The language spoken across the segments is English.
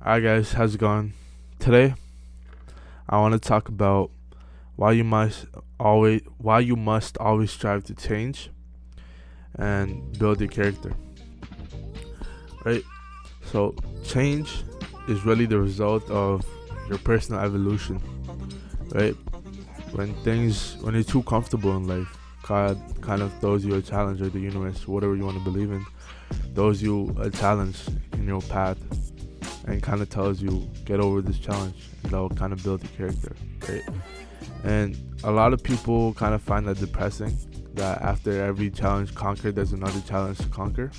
Alright guys, how's it going? Today I want to talk about why you must always strive to change and build your character. Right? So change is really the result of your personal evolution, right? When you're too comfortable in life, God kind of throws you a challenge, or the universe, whatever you want to believe in, throws you a challenge in your path and kind of tells you get over this challenge, and that will kind of build your character, right? And a lot of people kind of find that depressing, that after every challenge conquered there's another challenge to conquer.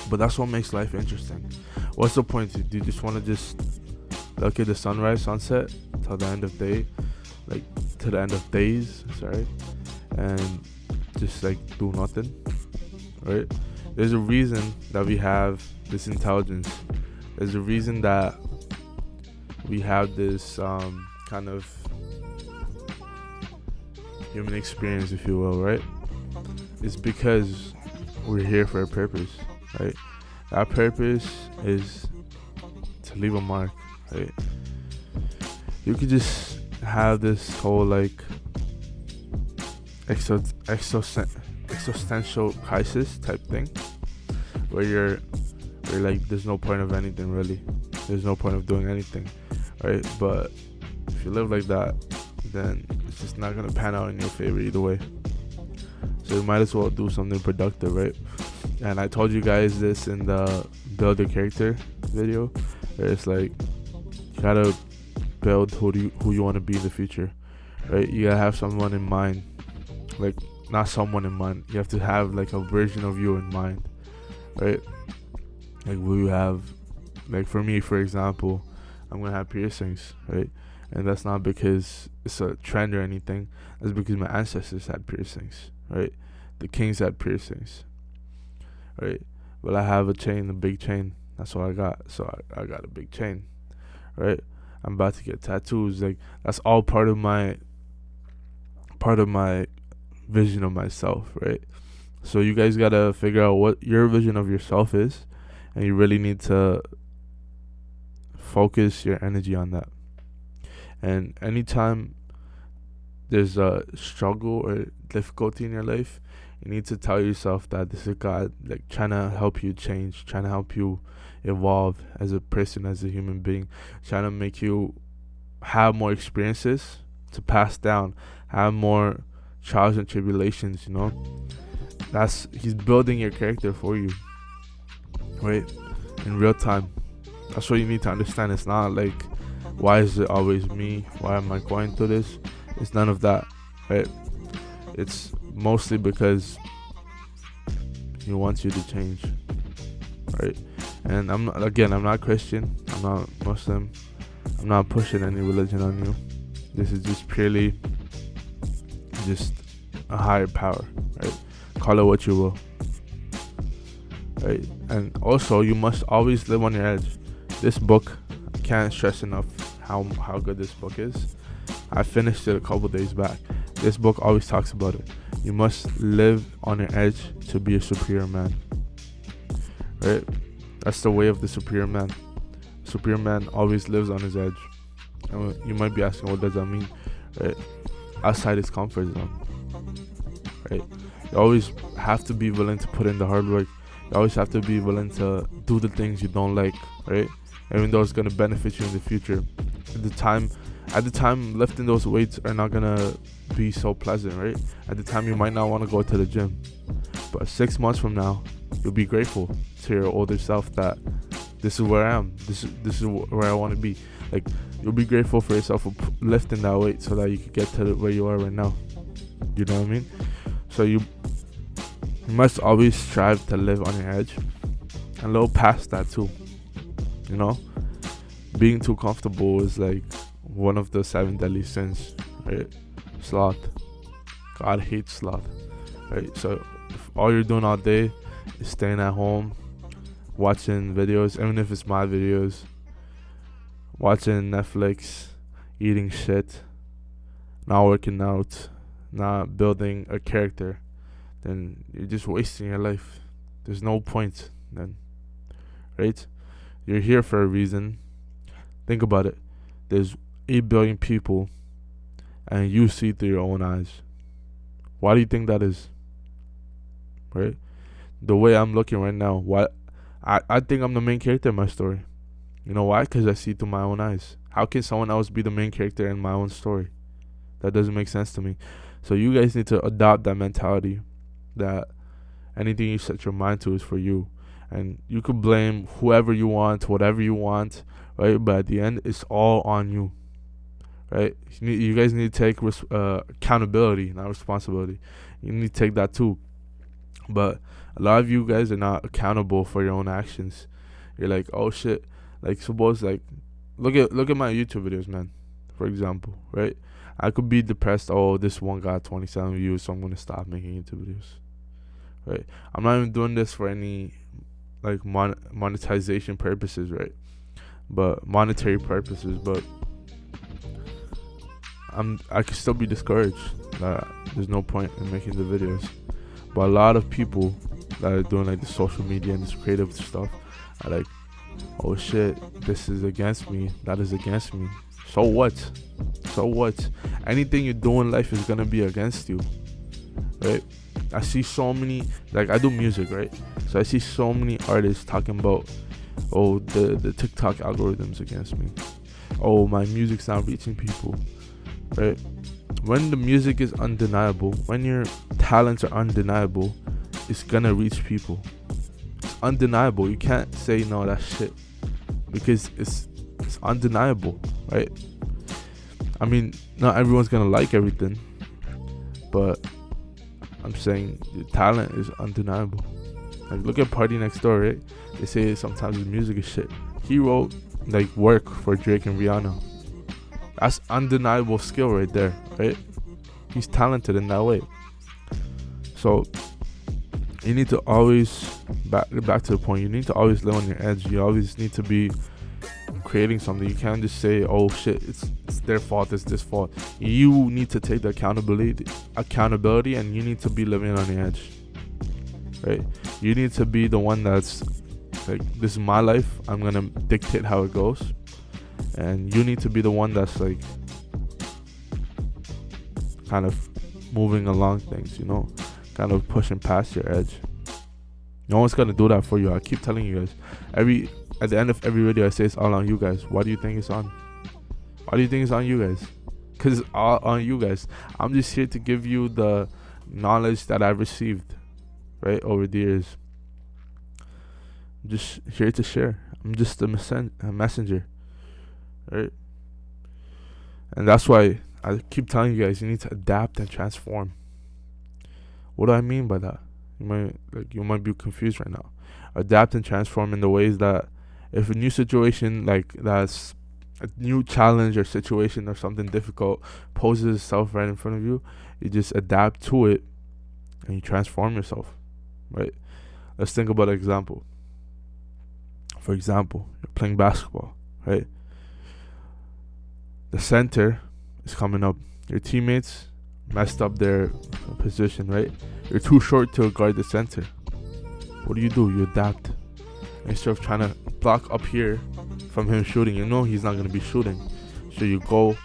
But that's what makes life interesting. What's the point? Do you just want to just look at the sunrise, sunset till the end of day, like to the end of days, sorry, and just like do nothing, right? There's a reason that we have this intelligence. There's a reason that we have this kind of human experience, if you will, right? It's because we're here for a purpose, right? That purpose is to leave a mark, right? You could just have this whole like existential crisis type thing, where you're like, there's no point of anything really. There's no point of doing anything, right? But if you live like that, then it's just not gonna pan out in your favor either way. So you might as well do something productive, right? And I told you guys this in the build your character video, where it's like you gotta build who you want to be in the future, right? You gotta have someone in mind, like not someone in mind. You have to have like a version of you in mind, right? Like we have, like for me, for example, I'm gonna have piercings, right? And that's not because it's a trend or anything. That's because my ancestors had piercings, right? The kings had piercings, right? But I have a big chain. That's what I got. So I got a big chain, right? I'm about to get tattoos. Like that's all part of my vision of myself, right? So you guys gotta figure out what your vision of yourself is, and you really need to focus your energy on that. And anytime there's a struggle or difficulty in your life, you need to tell yourself that this is God, like trying to help you change, trying to help you evolve as a person, as a human being, trying to make you have more experiences to pass down, have more trials and tribulations, That's he's building your character for you, right? In real time. That's what you need to understand. It's not like, why is it always me? Why am I going through this? It's none of that, right? It's mostly because he wants you to change, right? And I'm not Christian. I'm not Muslim. I'm not pushing any religion on you. This is just purely just a higher power, right? Call it what you will, right? And also, you must always live on your edge. This book, I can't stress enough how good this book is. I finished it a couple days back. This book always talks about it. You must live on your edge to be a superior man, right? That's the way of the superior man. Superior man always lives on his edge. And you might be asking, what does that mean, right? Outside his comfort zone, right? You always have to be willing to put in the hard work. You always have to be willing to do the things you don't like, right? Even though it's gonna benefit you in the future. At the time, lifting those weights are not gonna be so pleasant, right? At the time, you might not want to go to the gym, but 6 months from now, you'll be grateful to your older self that this is where I am. This is where I want to be. Like, you'll be grateful for yourself for lifting that weight so that you could get to where you are right now. You know what I mean? So you must always strive to live on your edge, and a little past that too. Being too comfortable is like one of the 7 deadly sins, right? Sloth. God hates sloth, right? So if all you're doing all day is staying at home, watching videos, even if it's my videos, watching Netflix, eating shit, not working out, not building a character, then you're just wasting your life. There's no point then, right? You're here for a reason. Think about it. There's 8 billion people, and you see through your own eyes. Why do you think that is? Right? The way I'm looking right now, why I think I'm the main character in my story. You know why? Because I see through my own eyes. How can someone else be the main character in my own story? That doesn't make sense to me. So you guys need to adopt that mentality that anything you set your mind to is for you. And you could blame whoever you want, whatever you want, right? But at the end, it's all on you, right? You guys need to take accountability, not responsibility. You need to take that too. But a lot of you guys are not accountable for your own actions. You're like, oh shit. Like, suppose, like, look at my YouTube videos, man. For example, right? I could be depressed. Oh, this one got 27 views, so I'm gonna stop making YouTube videos. Right? I'm not even doing this for any like monetization purposes, right? But monetary purposes. But I could still be discouraged. There's no point in making the videos. But a lot of people that are doing like the social media and this creative stuff are like, oh shit, this is against me, that is against me. So what? So what? Anything you do in life is gonna be against you, right? I see so many, like, I do music, right? So I see so many artists talking about, oh, the TikTok algorithm's against me. Oh, my music's not reaching people, right? When the music is undeniable, when your talents are undeniable, it's gonna reach people. It's undeniable. You can't say no, that shit, because it's undeniable, right? I mean, not everyone's gonna like everything, but I'm saying the talent is undeniable. Like, look at Party Next Door, right? They say sometimes his music is shit. He wrote like work for Drake and Rihanna. That's undeniable skill right there, right? He's talented in that way. So you need to always back to the point. You need to always live on your edge. You always need to be creating something. You can't just say, oh shit, it's their fault, it's this fault. You need to take the accountability, and you need to be living on the edge, right? You need to be the one that's like, this is my life, I'm gonna dictate how it goes. And you need to be the one that's like kind of moving along things, you know, kind of pushing past your edge. No one's gonna do that for you. I keep telling you guys, at the end of every video I say it's all on you guys. Why do you think it's on? Why do you think it's on you guys? Because it's all on you guys. I'm just here to give you the knowledge that I've received, right, over the years. I'm just here to share. I'm just a messenger, right? And that's why I keep telling you guys, you need to adapt and transform. What do I mean by that? You might be confused right now. Adapt and transform in the ways that if a new situation, like that's a new challenge or situation or something difficult poses itself right in front of you, you just adapt to it and you transform yourself, right? Let's think about an example. For example, you're playing basketball, right? The center is coming up. Your teammates messed up their position, right? You're too short to guard the center. What do? You adapt. Instead of trying to block up here from him shooting, you know he's not going to be shooting. So you go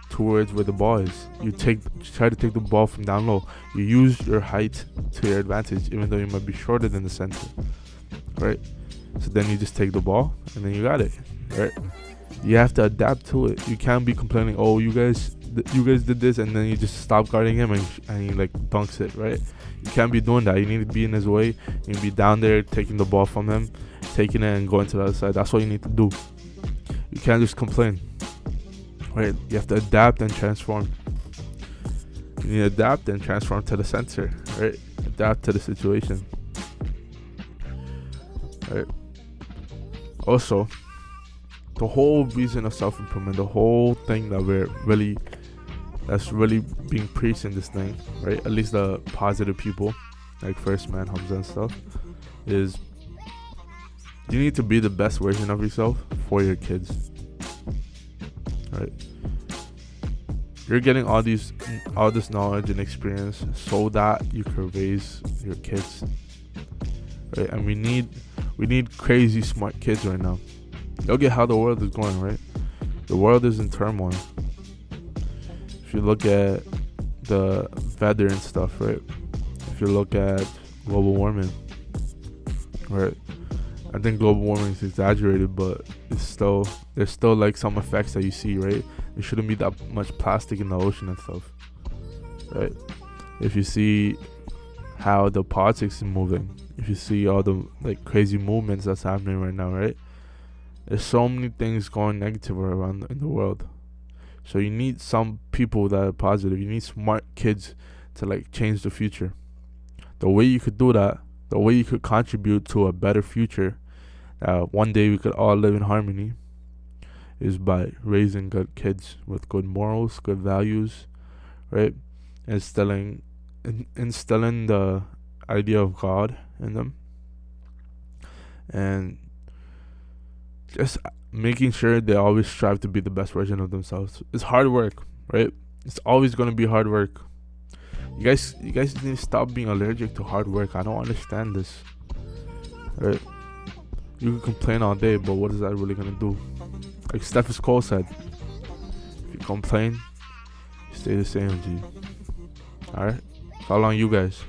towards where the ball is. You try to take the ball from down low. You use your height to your advantage, even though you might be shorter than the center, right? So then you just take the ball and then you got it, right? You have to adapt to it. You can't be complaining, oh, you guys did this, and then you just stop guarding him and he like dunks it, right? You can't be doing that. You need to be in his way. You need to be down there taking the ball from him, taking it and going to the other side. That's what you need to do. You can't just complain, right? You have to adapt and transform. You need to adapt and transform to the center, right? Adapt to the situation, right? Also, the whole reason of self-improvement, the whole thing that's really being preached in this thing, right? At least the positive people, like First Man, Hamza and stuff, is you need to be the best version of yourself for your kids, right? You're getting all this knowledge and experience so that you can raise your kids, right? And we need crazy smart kids right now. Look at how the world is going, right? The world is in turmoil. If you look at the weather and stuff, right? If you look at global warming, right? I think global warming is exaggerated, but there's still like some effects that you see, right? There shouldn't be that much plastic in the ocean and stuff, right? If you see how the politics is moving, if you see all the like crazy movements that's happening right now, right? There's so many things going negative around in the world. So you need some people that are positive. You need smart kids to like change the future. The way you could do that, the way you could contribute to a better future, one day we could all live in harmony, is by raising good kids with good morals, good values, right? Instilling the idea of God in them, and just making sure they always strive to be the best version of themselves. It's hard work, right? It's always gonna be hard work. You guys need to stop being allergic to hard work. I don't understand this, right? You can complain all day, but what is that really gonna do? Like Stephen Cole said, if you complain, you stay the same, G. Alright? How long you guys?